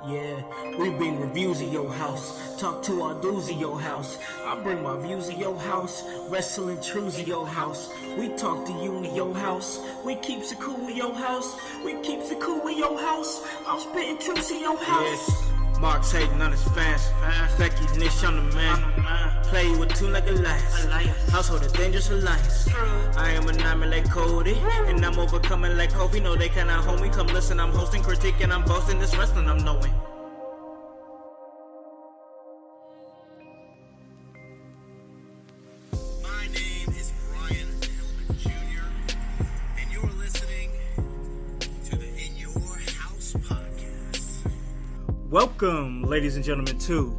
Yeah, we bring reviews of your house. Talk to our dudes of your house. I bring my views of your house. Wrestling truths of your house. We talk to you in your house. We keeps it cool in your house. We keeps it cool in your house. I'm spitting truths in your house. Yes. Mark's hating on his fans. Becky Nish on the man. Play with two like a lions. Household a dangerous alliance. I am an like Cody. And I'm overcoming like Kobe. No, they cannot hold me. Come listen, I'm hosting, critiquing, I'm boasting. This wrestling I'm knowing. My name is Brian Pillman Jr. And you're listening to the In Your House podcast. Welcome, ladies and gentlemen, to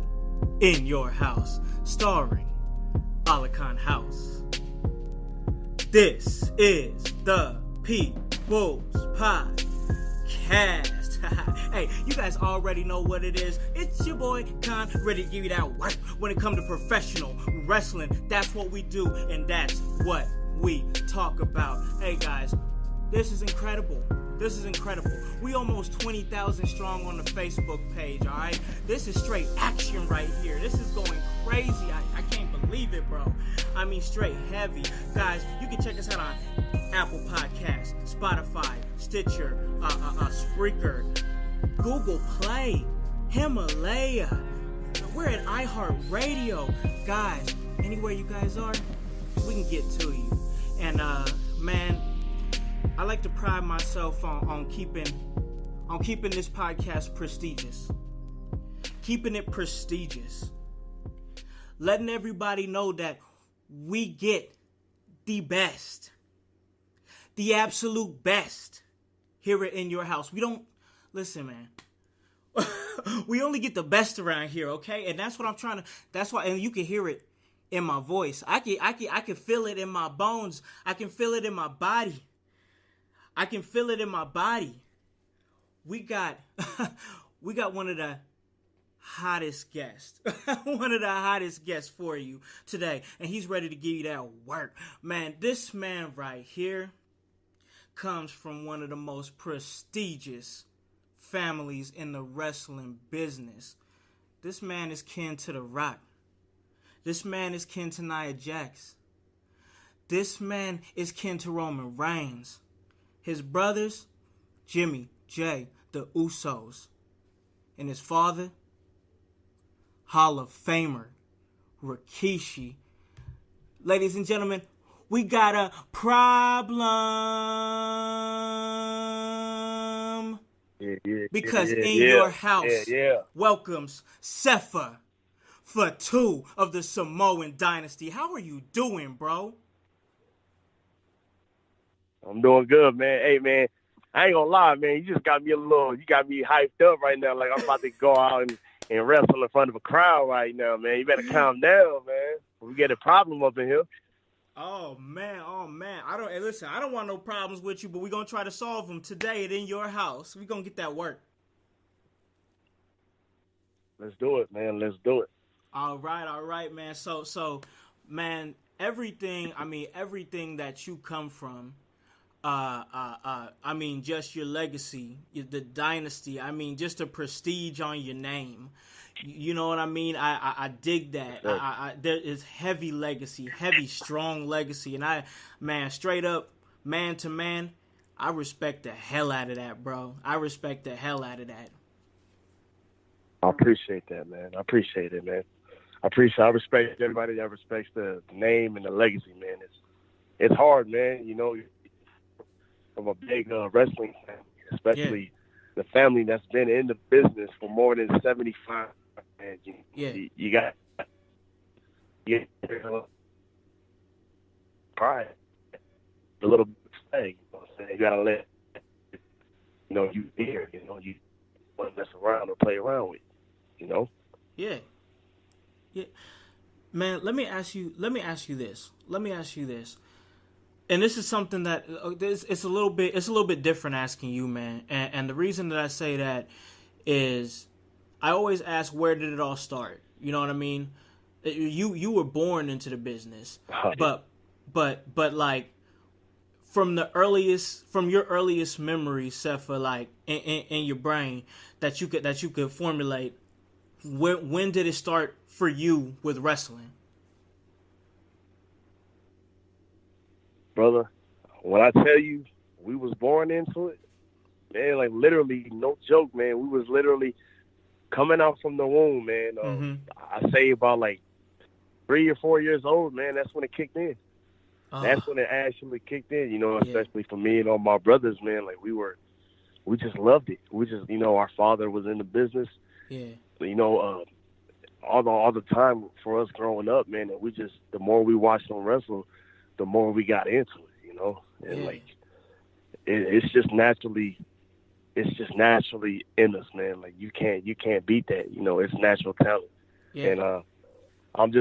In Your House, starring Alakan House. This is the People's Podcast. Hey, you guys already know what it is. It's your boy Khan, ready to give you that work. When it comes to professional wrestling, that's what we do, and that's what we talk about. Hey guys, this is incredible. This is incredible. We almost 20,000 strong on the Facebook page, all right? This is straight action right here. This is going crazy. I can't believe it, bro. I mean, straight heavy. Guys, you can check us out on Apple Podcasts, Spotify, Stitcher, Spreaker, Google Play, Himalaya. We're at iHeartRadio. Guys, anywhere you guys are, we can get to you. And, man, I like to pride myself on keeping this podcast prestigious. Keeping it prestigious. Letting everybody know that we get the best. The absolute best here at In Your House. We don't, listen, man. We only get the best around here, okay? And that's what I'm trying to, that's why, and you can hear it in my voice. I can feel it in my bones. I can feel it in my body. I can feel it in my body. We got one of the hottest guests. One of the hottest guests for you today. And he's ready to give you that work. Man, this man right here comes from one of the most prestigious families in the wrestling business. This man is kin to The Rock. This man is kin to Nia Jax. This man is kin to Roman Reigns. His brothers, Jimmy, Jay, the Usos. And his father, Hall of Famer, Rikishi. Ladies and gentlemen, we got a problem. Because In Your House welcomes Sefa Fatu of the Samoan Dynasty. How are you doing, bro? I'm doing good, man. Hey, man, I ain't gonna lie, man. You got me hyped up right now. Like I'm about to go out and wrestle in front of a crowd right now, man. You better calm down, man. We get a problem up in here. Oh man. Listen, I don't want no problems with you, but we're gonna try to solve them today at In Your House. We're gonna get that work. Let's do it, man. Let's do it. All right, man. So, man, everything that you come from, just your legacy, the dynasty, just the prestige on your name. You know what I mean? I dig that. There is heavy legacy, heavy, strong legacy. And straight up, man to man, I respect the hell out of that, bro. I respect the hell out of that. I appreciate that, man. I appreciate it, man. I respect everybody that respects the name and the legacy, man. It's hard, man. You know, from a big wrestling family, especially the family that's been in the business for more than 75. Man, you got pride, a little bit of thing. You know what I'm saying? You gotta let you here. You want to mess around or play around with. You know? Yeah. Man, let me ask you this. And this is something that it's a little bit different asking you, man. And the reason that I say that is I always ask, where did it all start? You know what I mean? You were born into the business, but like from your earliest memories, Sefa, like in your brain that you could formulate, when did it start for you with wrestling? Brother, when I tell you we was born into it, man, like literally, no joke, man. We was literally coming out from the womb, man. I say about like 3 or 4 years old, man. That's when it kicked in. That's when it actually kicked in, you know, especially for me and all my brothers, man. Like we just loved it. We just, you know, our father was in the business. Yeah. You know, all the time for us growing up, man. And the more we watched them wrestle, the more we got into it, you know. And like, it's just naturally in us, man. Like you can't beat that, you know. It's natural talent. Yeah. And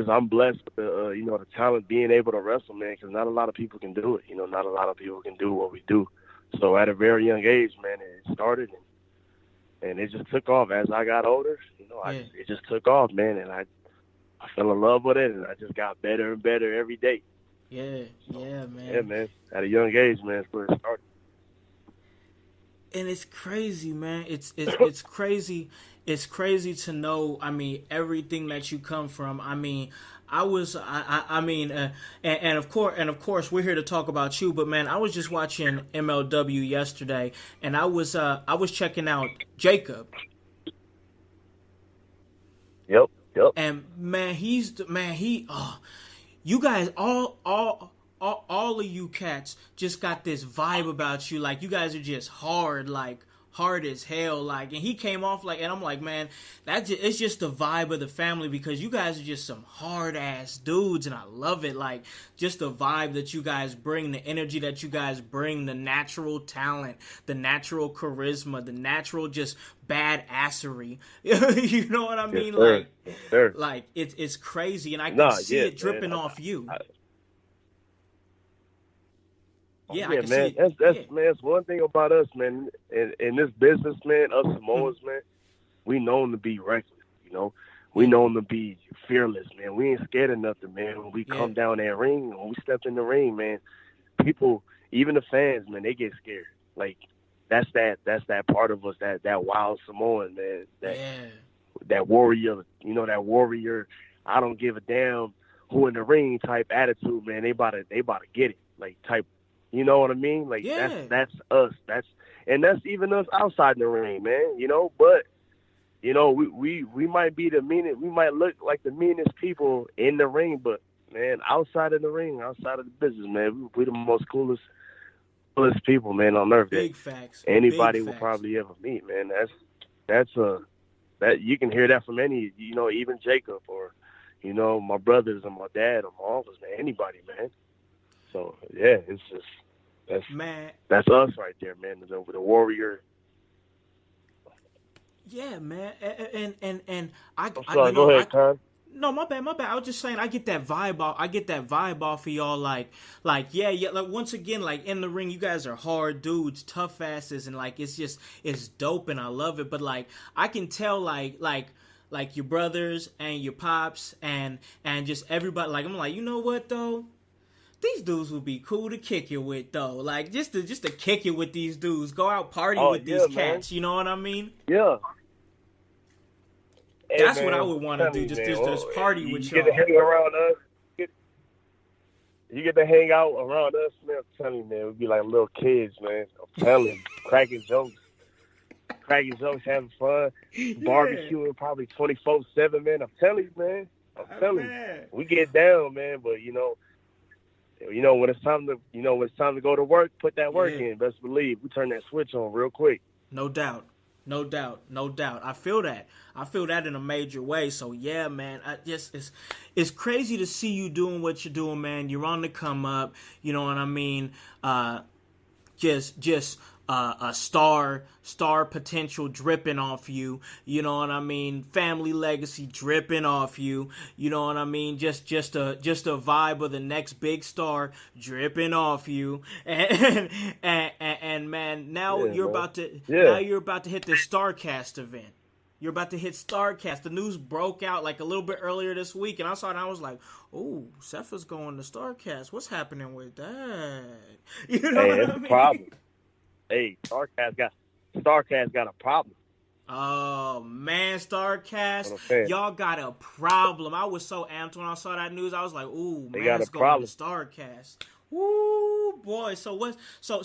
I'm blessed with the you know, the talent, being able to wrestle, man, because not a lot of people can do it. You know, not a lot of people can do what we do. So at a very young age, man, it started and it just took off as I got older. You know, it just took off, man, and I fell in love with it, and I just got better and better every day. Yeah, yeah, man. Yeah, man. At a young age, man, that's where it started. And it's crazy, man. It's crazy. It's crazy to know. I mean, everything that you come from. I mean, and of course, we're here to talk about you. But man, I was just watching MLW yesterday, and I was checking out Jacob. Yep. And man, you guys all of you cats just got this vibe about you. Like, you guys are just hard as hell. Like, and he came off like, and I'm like, man, it's just the vibe of the family, because you guys are just some hard ass dudes, and I love it. Like, just the vibe that you guys bring, the energy that you guys bring, the natural talent, the natural charisma, the natural just badassery. You know what I mean? Yes, sir. Like it's crazy, and I can see it dripping off you. Man. That's one thing about us, man. In this business, man, us Samoans, man, we known to be reckless, you know. We known to be fearless, man. We ain't scared of nothing, man. When we come down that ring, when we step in the ring, man, people, even the fans, man, they get scared. Like, that's that part of us, that wild Samoan, man. That warrior, you know, that warrior, I don't give a damn who in the ring type attitude, man. They about to get it, like, type. You know what I mean? Like, that's us. That's even us outside the ring, man. You know, but you know, we might be the meanest. We might look like the meanest people in the ring, but man, outside of the ring, outside of the business, man, we the most coolest people, man, on earth. Big facts. Anybody will probably ever meet, man. That you can hear that from any, you know, even Jacob, or you know, my brothers and my dad or my uncles, man. Anybody, man. So yeah, it's just that's us right there, man. The warrior. Yeah, man, and I. Sorry, go ahead, Con. No, my bad. I was just saying, I get that vibe off of y'all. Like, yeah. Like, once again, like, in the ring, you guys are hard dudes, tough asses, and like, it's dope, and I love it. But like, I can tell, like your brothers and your pops and just everybody. Like, I'm like, you know what though? These dudes would be cool to kick it with, though. Like, just to kick it with these dudes. Go out party with these cats. You know what I mean? Yeah. That's what I would want to do. Just party with y'all. You get to hang around us. You get to hang out around us, man. I'm telling you, man. We'd be like little kids, man. I'm telling you. cracking jokes, having fun. Barbecuing probably 24/7, man. I'm telling you, man. We get down, man. But, you know, when it's time to go to work, put that work in. Best believe we turn that switch on real quick. No doubt. I feel that in a major way. So yeah, man, it's crazy to see you doing what you're doing, man. You're on the come up. You know what I mean? Just a star potential dripping off you. You know what I mean? Family legacy dripping off you. You know what I mean? Just a vibe of the next big star dripping off you. And man, now you're about to hit the Starrcast event. You're about to hit Starrcast. The news broke out like a little bit earlier this week, and I saw it and I was like, oh, Sefa's going to Starrcast. What's happening with that? You know Hey, what that's I a mean? problem. Hey, Starrcast got a problem. Oh, man, Starrcast, Okay. y'all got a problem. I was so amped when I saw that news. I was like, ooh, They man, got it's a going problem. to Starrcast. Woo, boy. So what? So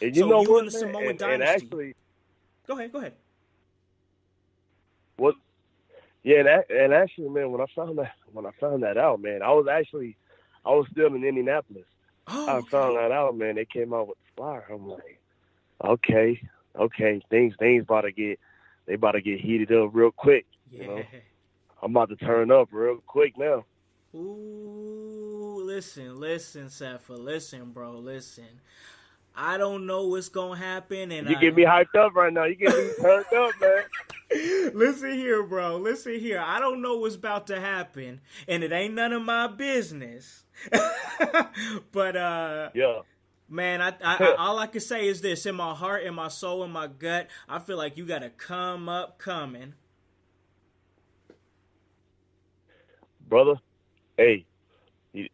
And you know you what, in the man? Samoan And Dynasty. actually, Go ahead. what? Yeah, and actually, man, when I found that out, man, I was still in Indianapolis. Oh, I found that out, man. They came out with the flyer. I'm like, okay, things about to get heated up real quick. yeah. You know, I'm about to turn up real quick now. Ooh, listen, Sefa, listen, bro, listen. I don't know what's gonna happen, and You get me hyped up right now. You get me turned up, man. Listen here, bro. Listen here. I don't know what's about to happen, and it ain't none of my business. But Yeah. man, I all I can say is this: in my heart, in my soul, in my gut, I feel like you gotta come up coming. Brother, hey, you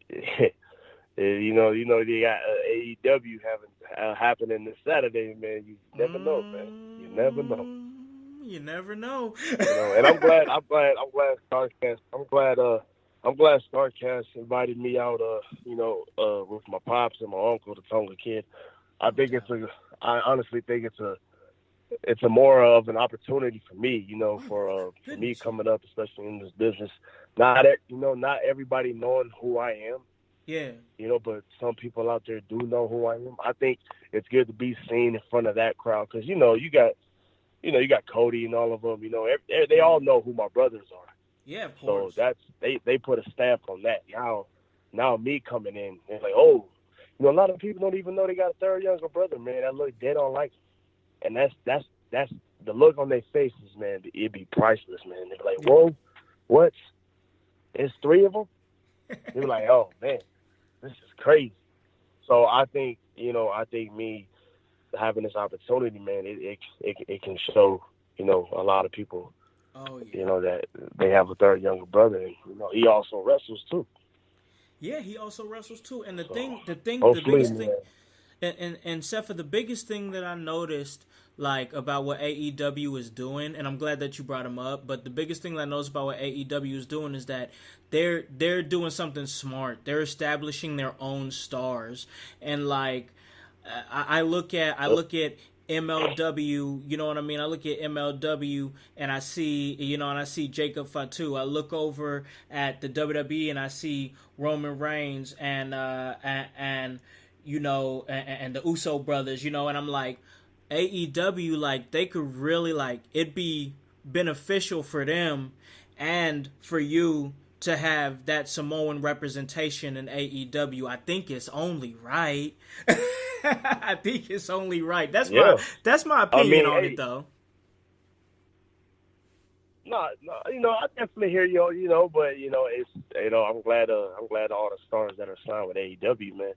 know they got AEW happening this Saturday, man. You never know, man. You never know. You never know. And I'm glad Starrcast. I'm glad Starrcast invited me out. With my pops and my uncle, the Tonga kid. I honestly think it's a more of an opportunity for me, for me coming up, especially in this business. Not everybody knowing who I am. Yeah. But some people out there do know who I am. I think it's good to be seen in front of that crowd because you got Cody and all of them. They all know who my brothers are. Yeah, of course. So they put a stamp on that. Now me coming in, they're like, oh, a lot of people don't even know they got a third younger brother, man. That look dead on like, and that's the look on their faces, man. It'd be priceless, man. They'd be like, whoa, what? It's three of them. They'd be like, oh man, this is crazy. So I think me having this opportunity, man, it can show, a lot of people, that they have a third younger brother, and he also wrestles too. Yeah, he also wrestles too. And the biggest thing, and Sefa, the biggest thing that I noticed, like, about what AEW is doing, and I'm glad that you brought him up, but the biggest thing that I noticed about what AEW is doing is that they're doing something smart. They're establishing their own stars, and like, I look at MLW, you know what I mean? I look at MLW and I see Jacob Fatu. I look over at the WWE and I see Roman Reigns and the Uso brothers, and I'm like, AEW, like, they could really, like, it'd be beneficial for them and for you to have that Samoan representation in AEW. I think it's only right. I think it's only right. That's my opinion on it, though. No, I definitely hear you, but it's I'm glad all the stars that are signed with AEW, man.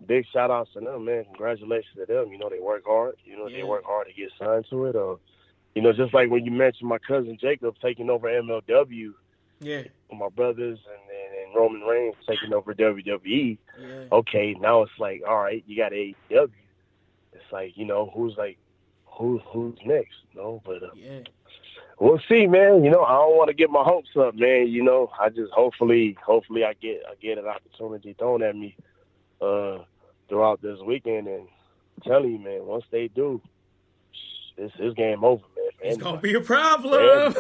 Big shout outs to them, man. Congratulations to them. They work hard. They work hard to get signed to it. Just like when you mentioned my cousin Jacob taking over MLW. Yeah. With my brothers and Roman Reigns taking over WWE. Yeah. Okay, now it's like, all right, you got AEW. It's like, who's next? But we'll see, man. I don't want to get my hopes up, man. I just hopefully I get an opportunity thrown at me throughout this weekend, and I'm telling you, man, once they do, it's game over, man. It's gonna be a problem.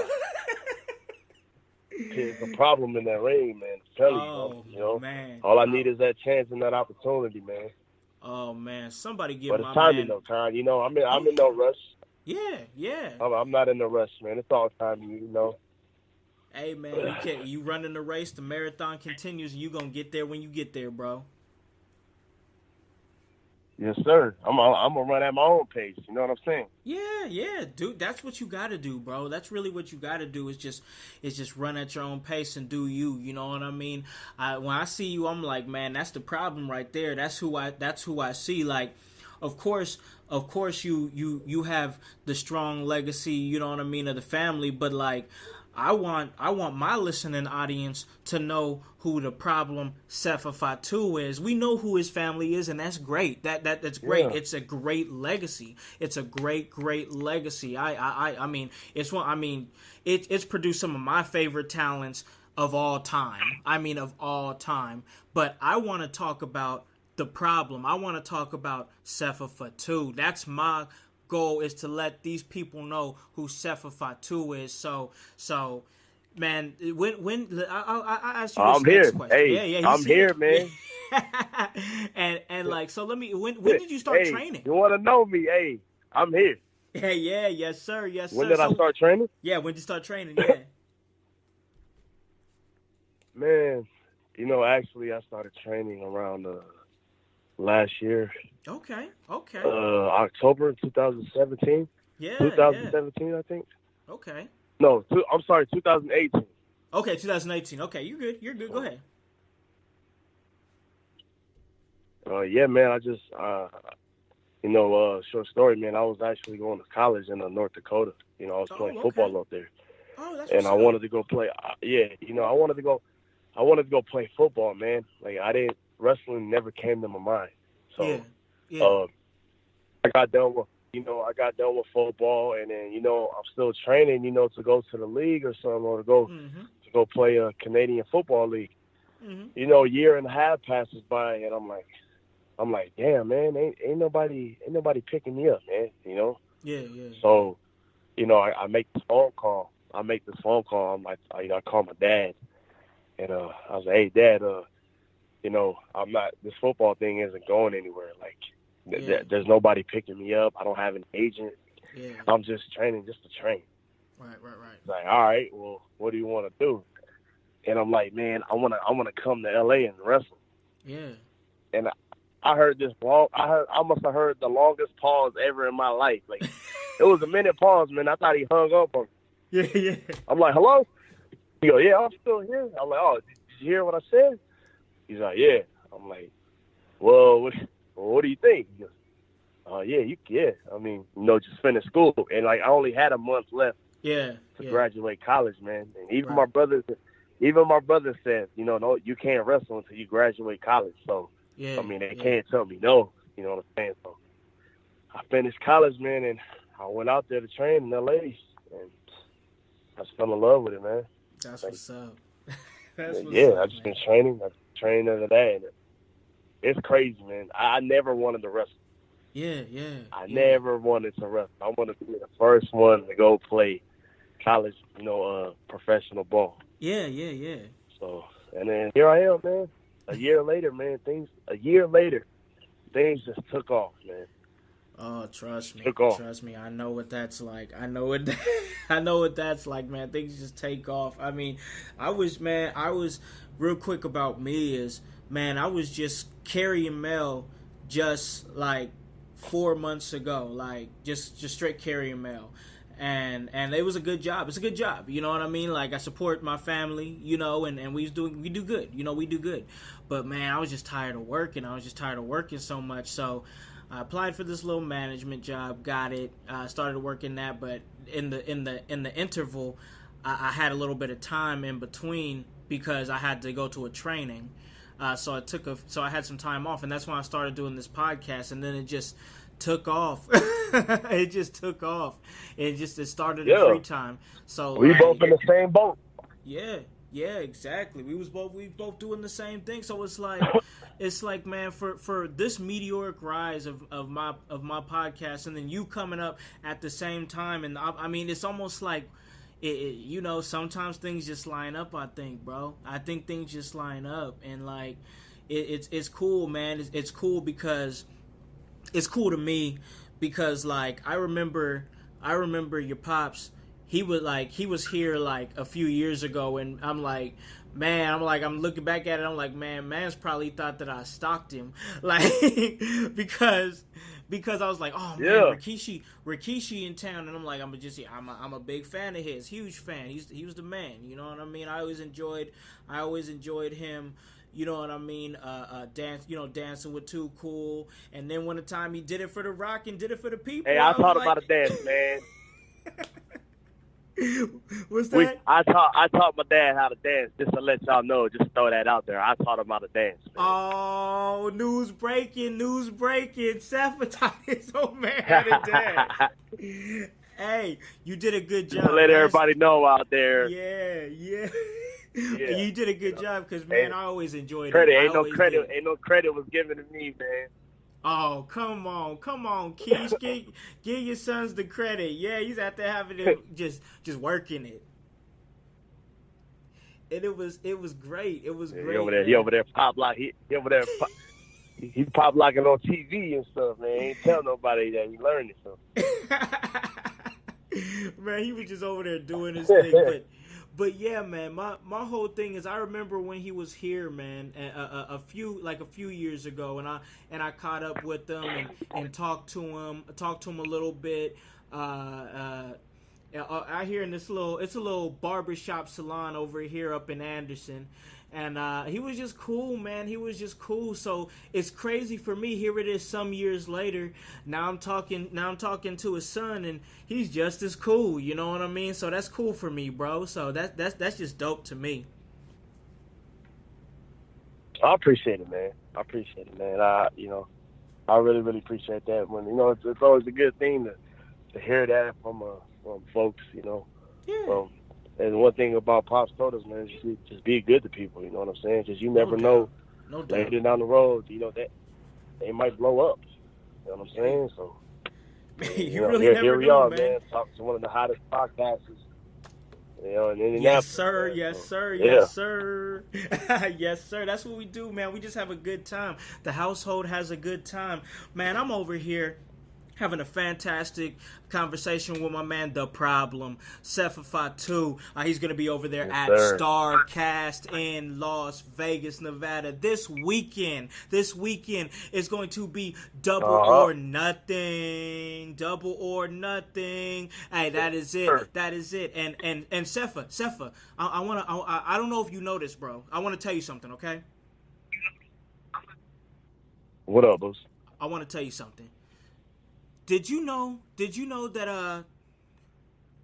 It's a problem in that ring, man. I'm telling you, man. All I need is that chance and that opportunity, man. Oh man, somebody give but my it's timing, man. though, time. I'm in no rush. Yeah. I'm not in no rush, man. It's all timing, Hey man, you running the race, the marathon continues, and you gonna get there when you get there, bro. Yes, sir. I'm gonna run at my own pace. You know what I'm saying? Yeah, dude. That's what you gotta do, bro. That's really what you gotta do. Is just run at your own pace and do you. You know what I mean? When I see you, I'm like, man, that's the problem right there. That's who I see. Like, of course, you have the strong legacy, you know what I mean, of the family, but like, I want my listening audience to know who the problem Sefa Fatu is. We know who his family is, and that's great. That's great. Yeah. It's a great legacy. It's a great legacy. I mean, it's one. I mean, it's produced some of my favorite talents of all time. I mean, of all time. But I want to talk about the problem. I want to talk about Sefa Fatu. That's my goal, is to let these people know who Sefa Fatu is. So, man, when I'll ask you this I'm here. next question. Hey, I'm here, man. and like, so let me. When did you start training? You want to know me? Hey, I'm here. Yeah, yes sir. When did I start training? Yeah, when did you start training? Yeah. Man, actually, I started training around last year. Okay. October 2017. Yeah. 2017, yeah. I think. Okay. No, I'm sorry, 2018. Okay, 2018. Okay, you're good. Go ahead. Yeah, man. I just, short story, man. I was actually going to college in North Dakota. I was playing football up there. Oh, that's and I wanted to go play. I wanted to go play football, man. Like, wrestling never came to my mind. So, I got done with football, and then, I'm still training, to go to the league or something, or to go play a Canadian Football League. Mm-hmm. A year and a half passes by, and I'm like, damn, man, ain't nobody picking me up, man. Yeah. So, I make this phone call. I'm like, I call my dad, and I was like, hey, Dad, I'm not. This football thing isn't going anywhere. Like, there's nobody picking me up. I don't have an agent. Yeah. I'm just training just to train. Right. Like, all right, well, what do you want to do? And I'm like, man, I wanna come to LA and wrestle. Yeah. And I heard I must have heard the longest pause ever in my life. Like, it was a minute pause, man. I thought he hung up on me. Yeah. I'm like, hello? He goes, yeah, I'm still here. I'm like, oh, did you hear what I said? He's like, yeah. I'm like, well, what do you think? He goes, yeah. I mean, just finished school. And, like, I only had a month left to graduate college, man. And even my brother said, no, you can't wrestle until you graduate college. So, I mean, they can't tell me no. You know what I'm saying? So, I finished college, man, and I went out there to train in L.A. And I just fell in love with it, man. That's what's up. I've just been training. I've trained every day. And it's crazy, man. I never wanted to wrestle. Yeah. I never wanted to wrestle. I wanted to be the first one to go play college, professional ball. Yeah. So, and then here I am, man. A year later, things just took off, man. Oh, trust me. Took off. Trust me. I know what that's like. I know what that's like, man. Things just take off. I mean, I was real quick about me is, man, I was just carrying mail just like 4 months ago, like just straight carrying mail. And it was a good job. It's a good job. You know what I mean? Like, I support my family, and we do good. We do good. But, man, I was just tired of working. So much. So I applied for this little management job, got it, started working that. But in the interval, I had a little bit of time in between because I had to go to a training. So I had some time off, and that's when I started doing this podcast. And then it just took off. It just took off. It started in free time. So we both in the same boat. Yeah, exactly. We both doing the same thing. So it's like, man, for this meteoric rise of my podcast, and then you coming up at the same time, and I mean, it's almost like sometimes things just line up. I think, bro. I think things just line up, and like it's cool, man. It's cool because. It's cool to me because, like, I remember your pops. He was here like a few years ago, and I'm like, I'm looking back at it. I'm like, man's probably thought that I stalked him, like, because I was like, oh man, Rikishi in town, and I'm like, I'm a big fan of his, huge fan. He was the man. You know what I mean? I always enjoyed him. You know what I mean? Dancing with Too Cool. And then when the time he did it for The Rock and did it for the people. Hey, I taught him how to dance, man. What's that? I taught my dad how to dance, just to let y'all know, just throw that out there. I taught him how to dance, man. Oh, news breaking. Sefa taught his old man how to dance. Hey, you did a good job. Just to let everybody know out there. Yeah. You did a good job because, man, I always enjoyed it. Ain't no credit was given to me, man. Oh, come on, Keish, give your sons the credit. Yeah, he's out there having it, just working it. And it was great. It was great. He over there pop lock. He over there. He pop locking on TV and stuff, man. He ain't tell nobody that he learned it. So. Man, he was just over there doing his thing, But yeah, man, my whole thing is I remember when he was here, man, a few years ago, and I caught up with him and talked to him a little bit. I hear in it's a little barbershop salon over here up in Anderson. And he was just cool, man. He was just cool. So it's crazy for me. Here it is, some years later. Now I'm talking to his son, and he's just as cool. You know what I mean? So that's cool for me, bro. So that's just dope to me. I appreciate it, man. I really, really appreciate that. When it's always a good thing to hear that from folks. Yeah. And one thing about Pops told us, man, is just be good to people. You know what I'm saying? Because you never know. No doubt. Later down the road, that they might blow up. You know what I'm saying? So you really never here we know, are, man. Talking to one of the hottest podcasters. In Indianapolis. Yes, sir. Man. Yes, So, sir. yeah. Yes, sir. Yes, sir. That's what we do, man. We just have a good time. The household has a good time, man. I'm over here having a fantastic conversation with my man, The Problem, Sefa Fatu. He's going to be over there at Starrcast in Las Vegas, Nevada. This weekend is going to be double or nothing. Double or nothing. Hey, that is it. Sure. That is it. And Sefa, I don't know if you know this, bro. I want to tell you something, okay? What up, boss? I want to tell you something. Did you know that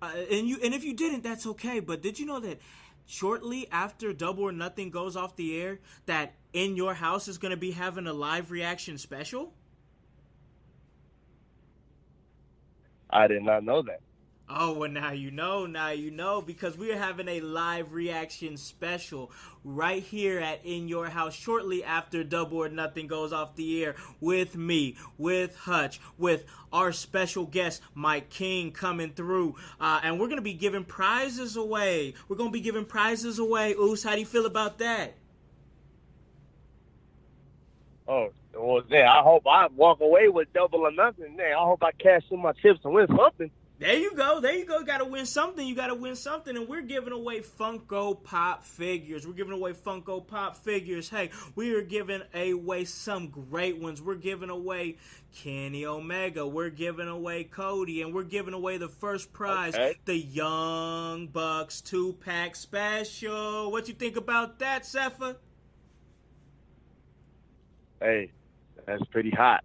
and if you didn't, that's okay, but did you know that shortly after Double or Nothing goes off the air, that In Your House is going to be having a live reaction special? I did not know that. Oh, well, now you know, because we are having a live reaction special right here at In Your House shortly after Double or Nothing goes off the air with me, with Hutch, with our special guest, Mike King, coming through. And we're going to be giving prizes away. Oos, how do you feel about that? Oh, well, yeah, I hope I walk away with Double or Nothing. Man, I hope I cash in my chips and win something. There you go. You got to win something. And we're giving away Funko Pop figures. Hey, we are giving away some great ones. We're giving away Kenny Omega. We're giving away Cody. And we're giving away the first prize, the Young Bucks 2-pack special. What you think about that, Sefa? Hey, that's pretty hot.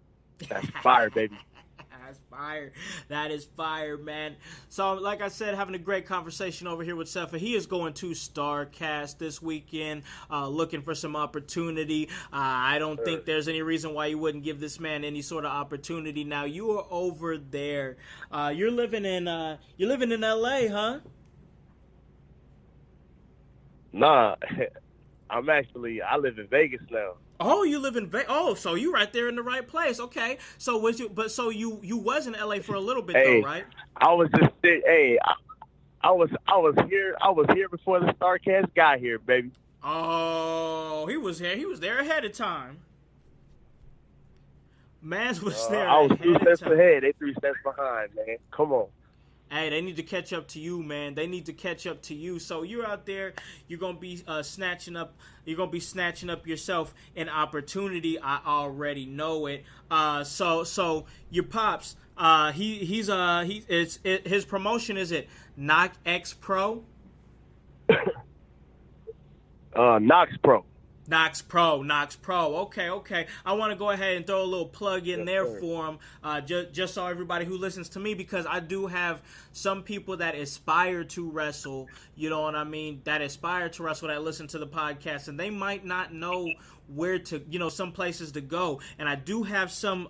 That's fire, baby. That is fire, man. So, like I said, having a great conversation over here with Sefa. He is going to Starrcast this weekend, looking for some opportunity. I don't think there's any reason why you wouldn't give this man any sort of opportunity. Now, you are over there. You're living in LA, huh? Nah, I live in Vegas now. Oh, you live in Vegas. Oh, so you right there in the right place. Okay. So you was in LA for a little bit though, right? I was here before the Starrcast got here, baby. Oh, he was here. He was there ahead of time. Mans was there. I was 2 steps ahead. They 3 steps behind, man. Come on. Hey, they need to catch up to you, man. They need to catch up to you. So you're out there. You're gonna be snatching up. You're gonna be snatching up yourself an opportunity. I already know it. So your pops. His promotion is it Knock X Pro? Knox Pro. Knox Pro. Okay. I want to go ahead and throw a little plug in there for him, just so everybody who listens to me, because I do have some people that aspire to wrestle, you know what I mean, that listen to the podcast, and they might not know where to, some places to go. And I do have some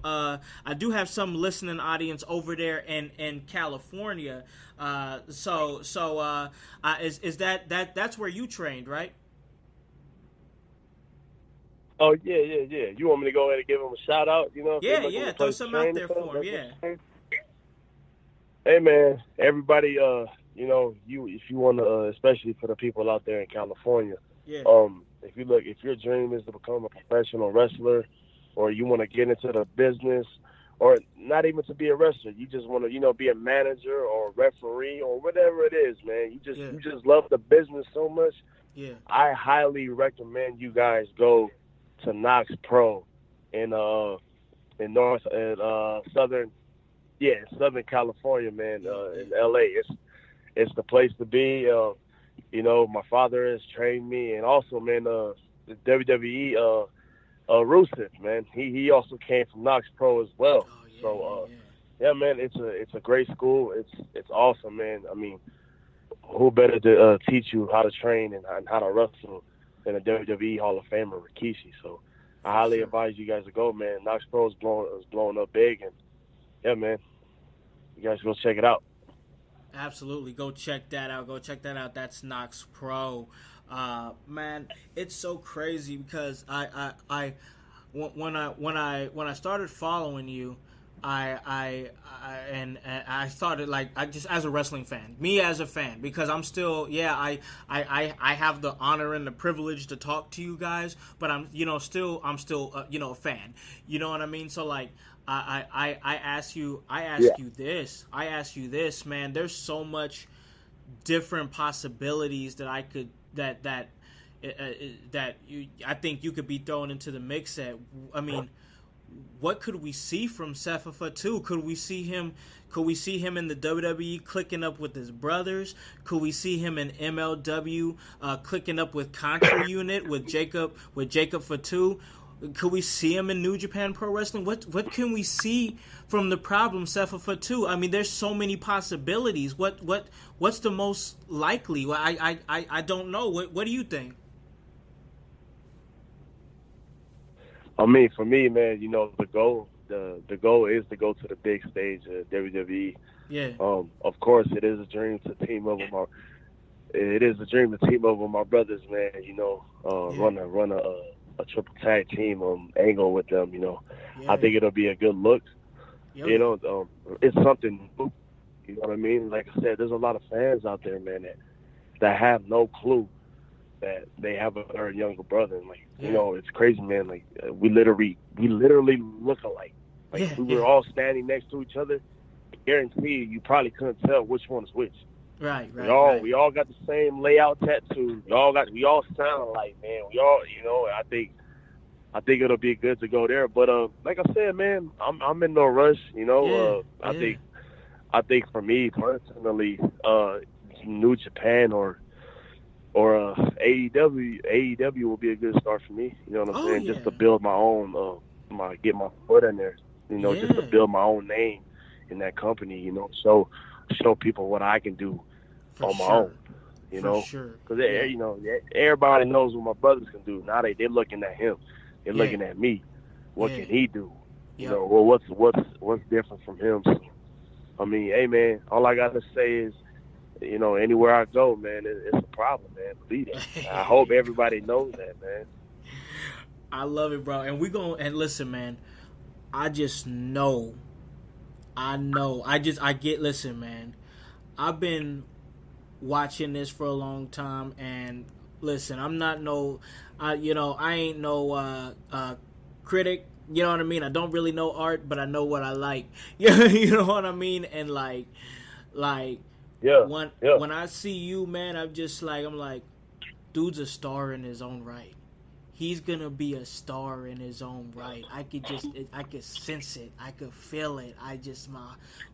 listening audience over there in California. Is that's where you trained, right? Oh, yeah. You want me to go ahead and give him a shout out? Yeah. Throw something out there for him, yeah. Hey, man, everybody, if you want to, especially for the people out there in California, yeah. If your dream is to become a professional wrestler, or you want to get into the business, or not even to be a wrestler, you just want to, be a manager or a referee or whatever it is, man. You just love the business so much. Yeah. I highly recommend you guys go to Knox Pro in Southern California, man. In LA, it's the place to be. My father has trained me, and also, man, the WWE Rusev, man, he also came from Knox Pro as well. Yeah, man, it's a great school. It's awesome, man. I mean, who better to teach you how to train and how to wrestle than a WWE Hall of Famer, Rikishi? So I highly advise you guys to go, man. Knox Pro is blowing up big, and yeah, man, you guys go check it out. Absolutely, go check that out. That's Knox Pro. Man, it's so crazy because when I started following you, I started just as a wrestling fan, me as a fan, because I'm still, I have the honor and the privilege to talk to you guys, but I'm still a fan, you know what I mean? So I ask you this, man. There's so much different possibilities that I could I think you could be thrown into the mix at. I mean, what could we see from Sefa Fatu? Could we see him in the WWE clicking up with his brothers? Could we see him in MLW clicking up with Contra Unit with Jacob Fatu? Could we see him in New Japan Pro Wrestling? What can we see from the problem Sefa Fatu? I mean, there's so many possibilities. What's the most likely? Well, I don't know. What do you think? I mean, for me, man, the goal is to go to the big stage at WWE. Yeah. Of course, it is a dream to team up with my brothers, man. Run a triple tag team angle with them. Yeah. I think it'll be a good look. Yep. It's something new. You know what I mean? Like I said, there's a lot of fans out there, man, that have no clue that they have a third younger brother. And it's crazy, man. Like we literally look alike. We were all standing next to each other. I guarantee you probably couldn't tell which one is which. Right. We all got the same layout tattoos. We all sound alike, man. We all, I think it'll be good to go there. But like I said, man, I'm in no rush. I think for me personally, New Japan or AEW will be a good start for me. You know what I'm saying? Yeah. Just to build my own, get my foot in there. Just to build my own name in that company. Show people what I can do on my own. Because everybody knows what my brothers can do. Now they're looking at him. They're looking at me. What can he do? What's different from him? So, I mean, hey man, all I gotta say is, anywhere I go, man, it's a problem, man. Believe it. I hope everybody knows that, man. I love it, bro. And listen, man. I listen, man. I've been watching this for a long time, and listen, I'm not I ain't no critic. You know what I mean? I don't really know art, but I know what I like. You know what I mean? And when I see you, man, I'm like, dude's a star in his own right. he's gonna be a star in his own right. I could sense it. I could feel it.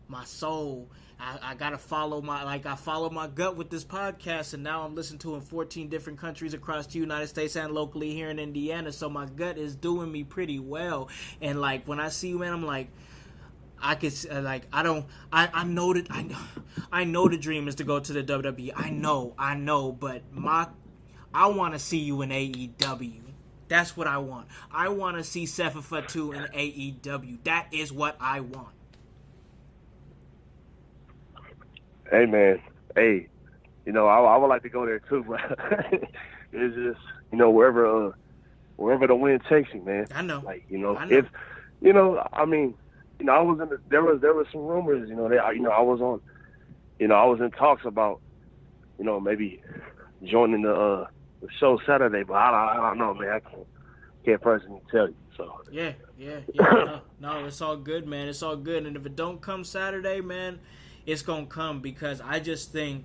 My soul. I gotta follow I follow my gut with this podcast, and now I'm listening to in 14 different countries across the United States and locally here in Indiana. So my gut is doing me pretty well. And like when I see you, man, I'm like, I could I know the dream is to go to the WWE. I know, but I want to see you in AEW. That's what I want. I want to see Sefa Fatu in AEW. That is what I want. Hey, man. Hey, I would like to go there too, but it's just, wherever the wind takes you, man. I know. Like, I know. if, I mean, I was there was some rumors, I was on, I was in talks about, maybe joining the show Saturday, but I don't know, man. I can't personally tell you. So yeah. No, it's all good, man. It's all good. And if it don't come Saturday, man, it's gonna come, because I just think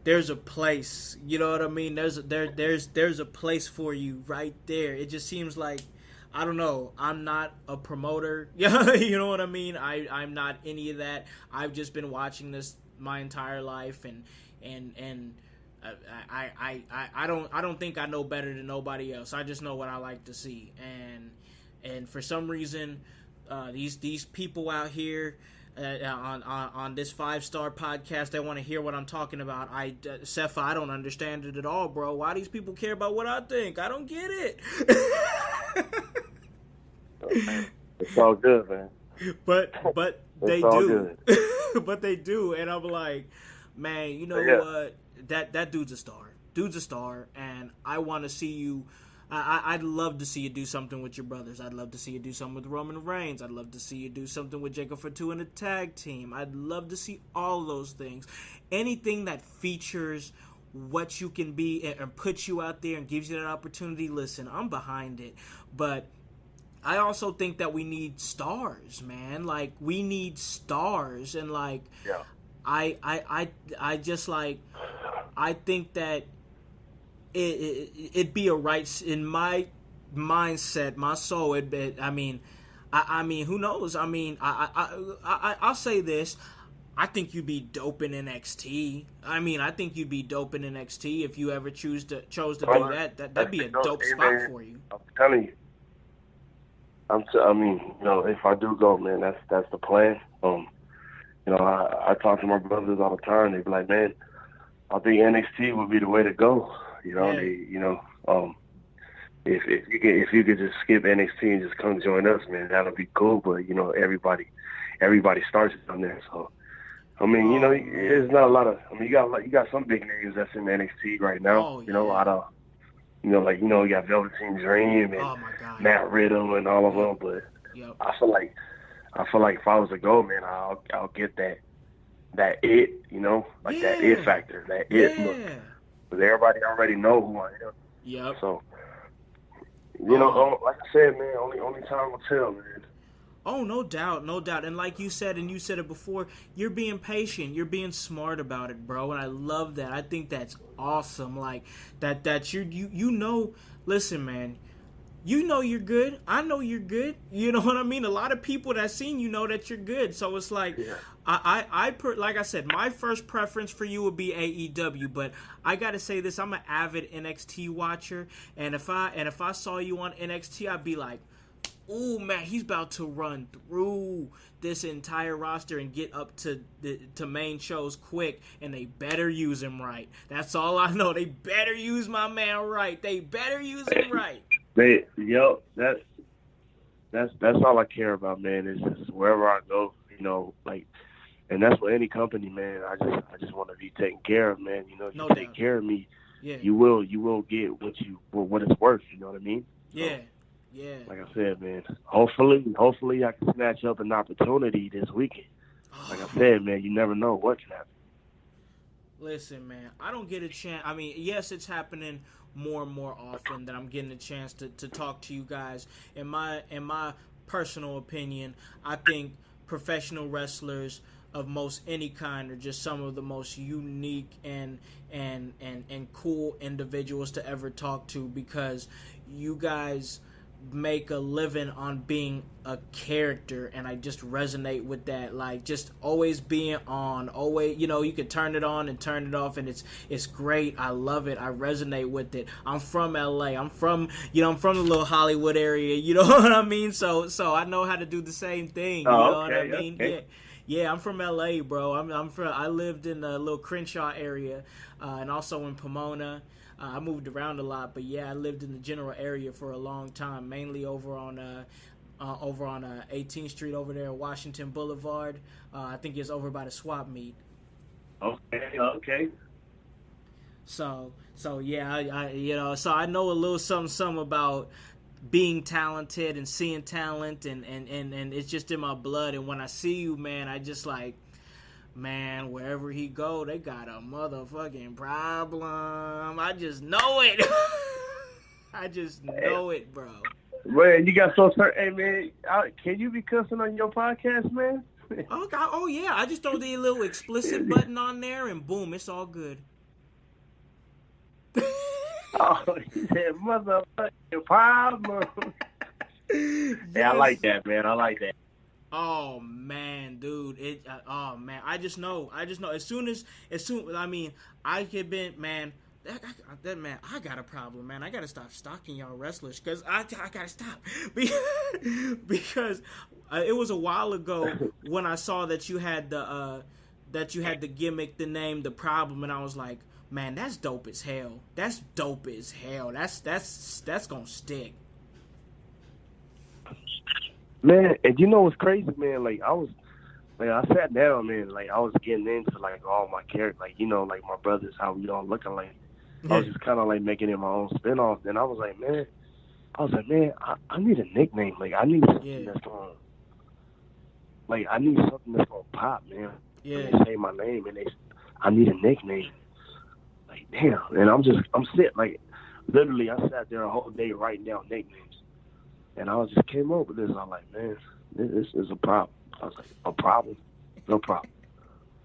there's a place. You know what I mean? There's a place for you right there. It just seems like, I don't know. I'm not a promoter. You know what I mean? I'm not any of that. I've just been watching this my entire life, and I don't think I know better than nobody else. I just know what I like to see, and for some reason, these people out here on this 5-star podcast, they want to hear what I'm talking about. Sefa, I don't understand it at all, bro. Why these people care about what I think? I don't get it. It's all good, man. But they do. But they do, and I'm like, man, you know what? That dude's a star. Dude's a star, and I want to see you. I'd love to see you do something with your brothers. I'd love to see you do something with Roman Reigns. I'd love to see you do something with Jacob Fatu in a tag team. I'd love to see all those things. Anything that features what you can be and puts you out there and gives you that opportunity, listen, I'm behind it. But I also think that we need stars, man. Like, we need stars, and like, yeah. I just like, I think that it'd be a right, in my mindset, my soul. I mean, who knows? I mean, I'll say this. I think you'd be dope in NXT. I mean, I think you'd be dope in NXT if you ever chose to do that. That'd be a dope spot for you. I'm telling you. If I do go, man, that's the plan. I talk to my brothers all the time. They be like, man, I think NXT would be the way to go. If you could just skip NXT and just come join us, man, that'll be cool. But everybody starts down there. So I mean, there's not a lot of. I mean, you got some big names that's in NXT right now. Out of. You got Velveteen Dream and Matt Riddle and all of them, but I feel like if I was to go, man, I'll get that it, that it factor, that it look, because everybody already know who I am. Yep. So, like I said, man, only time will tell, man. Oh, no doubt. And like you said, and you said it before, you're being patient. You're being smart about it, bro. And I love that. I think that's awesome. Like, that you listen, man, you're good. I know you're good. You know what I mean? A lot of people that seen you know that you're good. So it's like, like I said, my first preference for you would be AEW, but I gotta say this, I'm an avid NXT watcher, and if I saw you on NXT, I'd be like, ooh, man, he's about to run through this entire roster and get up to main shows quick, and they better use him right. That's all I know. They better use my man right. They better use him right. That's all I care about, man. Is just wherever I go, and that's for any company, man. I just want to be taken care of, man. You take care of me, you will get what it's worth. You know what I mean? Yeah. Like I said, man, hopefully I can snatch up an opportunity this weekend. Like I said, man, you never know what can happen. Listen, man, I don't get a chance. I mean, yes, it's happening more and more often that I'm getting a chance to talk to you guys. In my personal opinion, I think professional wrestlers of most any kind are just some of the most unique and cool individuals to ever talk to, because you guys make a living on being a character, and I just resonate with that. Like, just always being on, always, you know, you can turn it on and turn it off, and it's great. I love it. I resonate with it. I'm from LA. I'm from the little Hollywood area, you know what I mean? So I know how to do the same thing, you know what I mean? Okay. Yeah, I'm from LA, bro. I lived in the little Crenshaw area, and also in Pomona. I moved around a lot, but yeah, I lived in the general area for a long time, mainly over on 18th Street over there, Washington Boulevard. I think it's over by the swap meet. Okay. So yeah, I so I know a little something about being talented and seeing talent, and it's just in my blood. And when I see you, man, I just like, man, wherever he go, they got a motherfucking problem. I just know it. I just know it, bro. Man, you got so certain. Hey, man, can you be cussing on your podcast, man? Oh yeah, I just throw the little explicit button on there, and boom, it's all good. Oh, he said motherfucking problem. Yes. Yeah, I like that, man. I like that. Oh man, dude! Oh man, I just know. As soon, I mean, I could been, man. That man, I got a problem, man. I gotta stop stalking y'all wrestlers, because I gotta stop because it was a while ago when I saw that you had the gimmick, the name, the problem, and I was like, man, that's dope as hell. That's dope as hell. That's gonna stick. Man, and you know what's crazy, man? Like, I sat down, man. Like, I was getting into, like, all my characters, like, you know, like my brothers, how we all looking like. I was just kind of, like, making it my own spinoff. Then I was like, man, I need a nickname. Like, I need something that's going to, like, I need something that's going to pop, man. Yeah. When they say my name, and I need a nickname. Like, damn. And I'm sitting, like, literally, I sat there a whole day writing down nicknames. And I just came up with this. I'm like, man, this is a problem. I was like, a problem? No problem.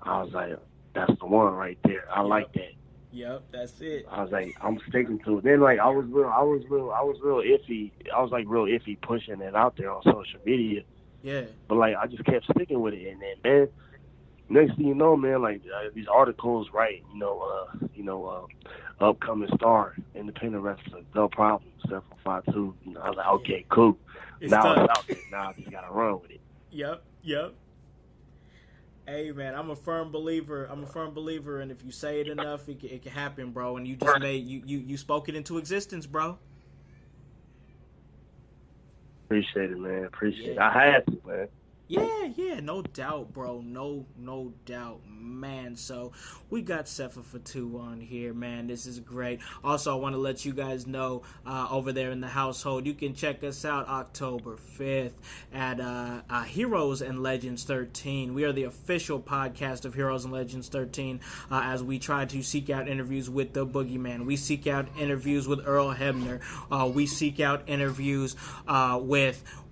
I was like, that's the one right there. I like that. Yep, that's it. I was like, I'm sticking to it. Then, like, I was real iffy. I was like real iffy pushing it out there on social media. Yeah. But like, I just kept sticking with it, and then, man, next thing you know, man, like these articles, right? Upcoming star, independent wrestler, no problem, Sefa Fatu. I was like, okay, cool. Now it's out there. Now I just gotta run with it. Yep. Hey man, I'm a firm believer, and if you say it enough, it can happen, bro. And you just you spoke it into existence, bro. Appreciate it, man. Appreciate it. I had to, man. Yeah, no doubt, bro. No doubt, man. So we got Sefa Fatu on here, man. This is great. Also, I want to let you guys know over there in the household, you can check us out October 5th at Heroes and Legends 13. We are the official podcast of Heroes and Legends 13 as we try to seek out interviews with the Boogeyman. We seek out interviews with Earl Hebner. We seek out interviews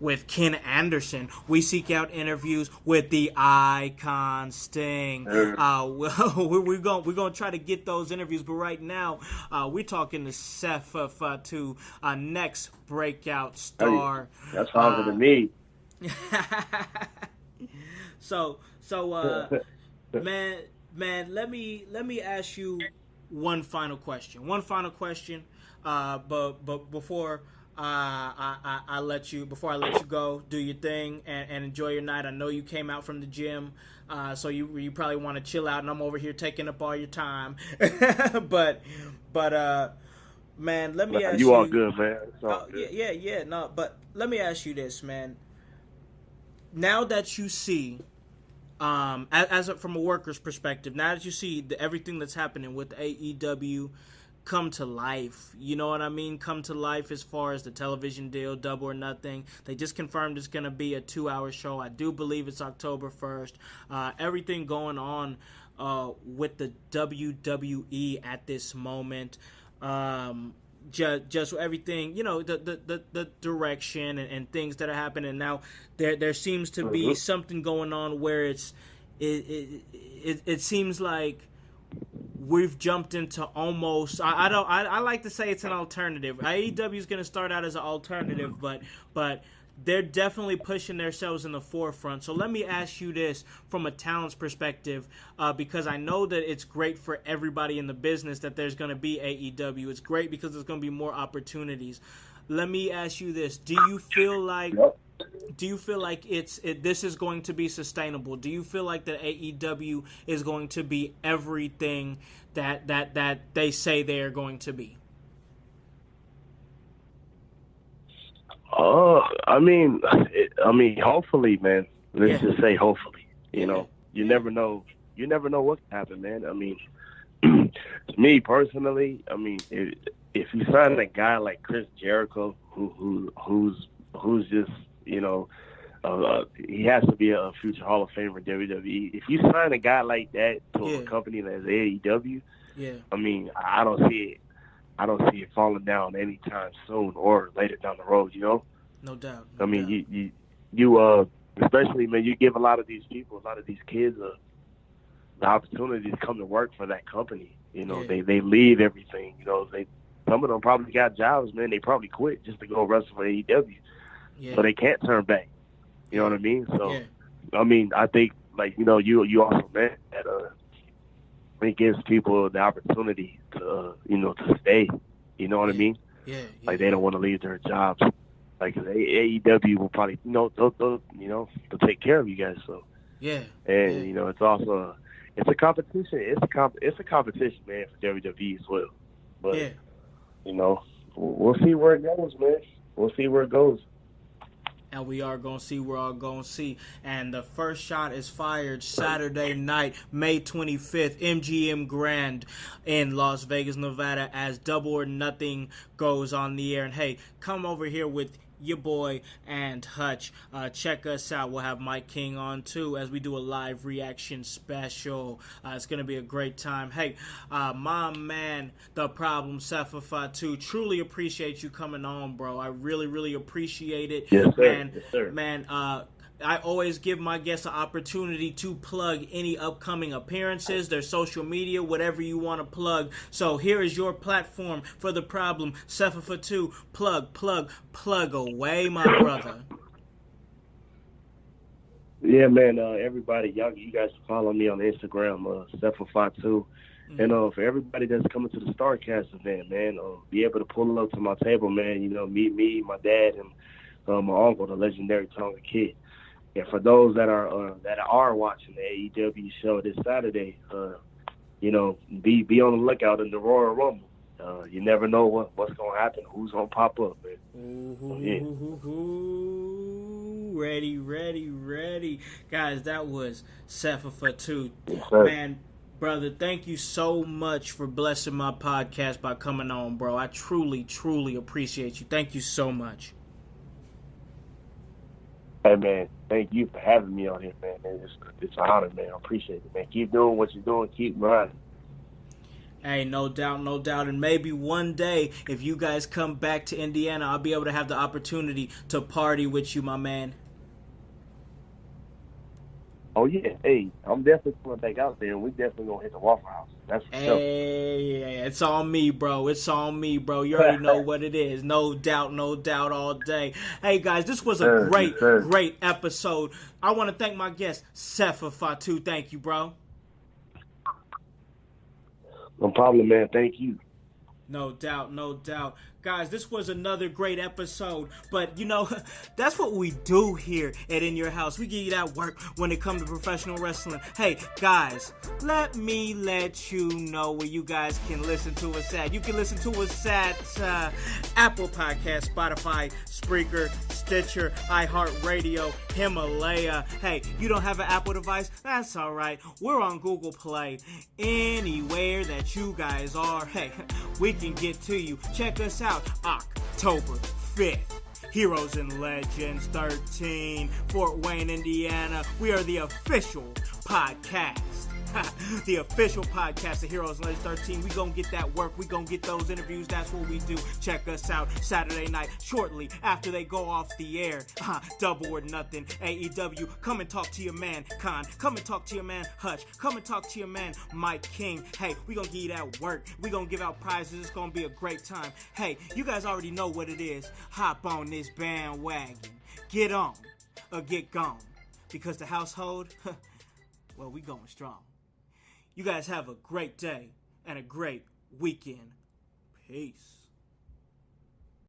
with Ken Anderson. We seek out interviews with the Icon Sting. We're gonna try to get those interviews, but right now we're talking to Sefa Fatu, next breakout star. That's harder than me. So man, let me ask you one final question. But before I let you go, do your thing and enjoy your night. I know you came out from the gym, so you probably want to chill out, and I'm over here taking up all your time. but man, let me ask you. You all good, man. Good. Yeah. No, but let me ask you this, man. Now that you see, from a worker's perspective, now that you see everything that's happening with AEW come to life, you know what I mean? Come to life as far as the television deal, Double or Nothing. They just confirmed it's going to be a 2-hour show. I do believe it's October 1st. Everything going on with the WWE at this moment. Just everything, you know, the direction and things that are happening now. There seems to be something going on where it seems like we've jumped into almost. I like to say it's an alternative. AEW is going to start out as an alternative, but they're definitely pushing themselves in the forefront. So let me ask you this from a talent's perspective, because I know that it's great for everybody in the business that there's going to be AEW. It's great because there's going to be more opportunities. Let me ask you this: do you feel like this is going to be sustainable? Do you feel like that AEW is going to be everything that they say they are going to be? I mean, hopefully, man. Let's just say hopefully. You know, you never know. You never know what can happen, man. I mean, me personally, I mean, if you sign a guy like Chris Jericho, who's just, you know, he has to be a future Hall of Famer in WWE. If you sign a guy like that to a company that's AEW, I mean, I don't see it falling down anytime soon or later down the road, you know? No doubt. I mean, you especially, man, you give a lot of these people, a lot of these kids the opportunity to come to work for that company. You know, they leave everything. You know, some of them probably got jobs, man. They probably quit just to go wrestle for AEW. So they can't turn back. You know what I mean? So, I mean, I think, like, you know, you also meant that it gives people the opportunity to, you know, to stay. You know what I mean? Like, they don't want to leave their jobs. Like, AEW will probably, you know, they'll take care of you guys. So, you know, it's also it's a competition. It's a competition, man, for WWE as well. But you know, we'll see where it goes, man. We'll see where it goes. And we are going to see, we're all going to see. And the first shot is fired Saturday night, May 25th, MGM Grand in Las Vegas, Nevada, as Double or Nothing goes on the air. And hey, come over here with your boy and Hutch. Check us out. We'll have Mike King on too as we do a live reaction special. It's going to be a great time. Hey, my man, The Problem, Sefa Fatu, truly appreciate you coming on, bro. I really, really appreciate it. Yes, sir. Man, yes, sir. Man, I always give my guests an opportunity to plug any upcoming appearances, their social media, whatever you want to plug. So here is your platform for The Problem. Sefa Fatu, plug away, my brother. Yeah, man, everybody, you guys follow me on Instagram, Sefa Fatu. And for everybody that's coming to the Starrcast event, man, be able to pull up to my table, man, you know, meet me, my dad, and my uncle, the legendary Tonga Kid. And for those that are watching the AEW show this Saturday, you know, be on the lookout in the Royal Rumble. You never know what's gonna happen, who's gonna pop up, man. Ready. Guys, that was Sefa Fatu. Yes, sir. Man, brother, thank you so much for blessing my podcast by coming on, bro. I truly, truly appreciate you. Thank you so much. Hey, man, thank you for having me on here, man. It's an honor, man. I appreciate it, man. Keep doing what you're doing. Keep grinding. Hey, no doubt. And maybe one day, if you guys come back to Indiana, I'll be able to have the opportunity to party with you, my man. Oh, yeah. Hey, I'm definitely going back out there, and we definitely going to hit the Waffle House. That's for sure. Hey, it's on me, bro. It's on me, bro. You already know what it is. No doubt all day. Hey, guys, this was a great episode. I want to thank my guest, Sefa Fatu. Thank you, bro. No problem, man. Thank you. No doubt. Guys, this was another great episode, but, you know, that's what we do here at In Your House. We give you that work when it comes to professional wrestling. Hey, guys, let me let you know where you guys can listen to us at. You can listen to us at Apple Podcasts, Spotify, Spreaker, Stitcher, iHeartRadio, Himalaya. Hey, you don't have an Apple device? That's all right. We're on Google Play. Anywhere that you guys are, hey, we can get to you. Check us out October 5th. Heroes and Legends 13, Fort Wayne, Indiana. We are the official podcast The official podcast of Heroes and Legends 13. We gonna get that work. We gonna get those interviews. That's what we do. Check us out Saturday night, shortly after they go off the air. Double or Nothing. AEW. Come and talk to your man, Khan. Come and talk to your man, Hutch. Come and talk to your man, Mike King. Hey, we gonna give you that work. We gonna give out prizes. It's gonna be a great time. Hey, you guys already know what it is. Hop on this bandwagon. Get on or get gone. Because the household, well, we going strong. You guys have a great day and a great weekend. Peace.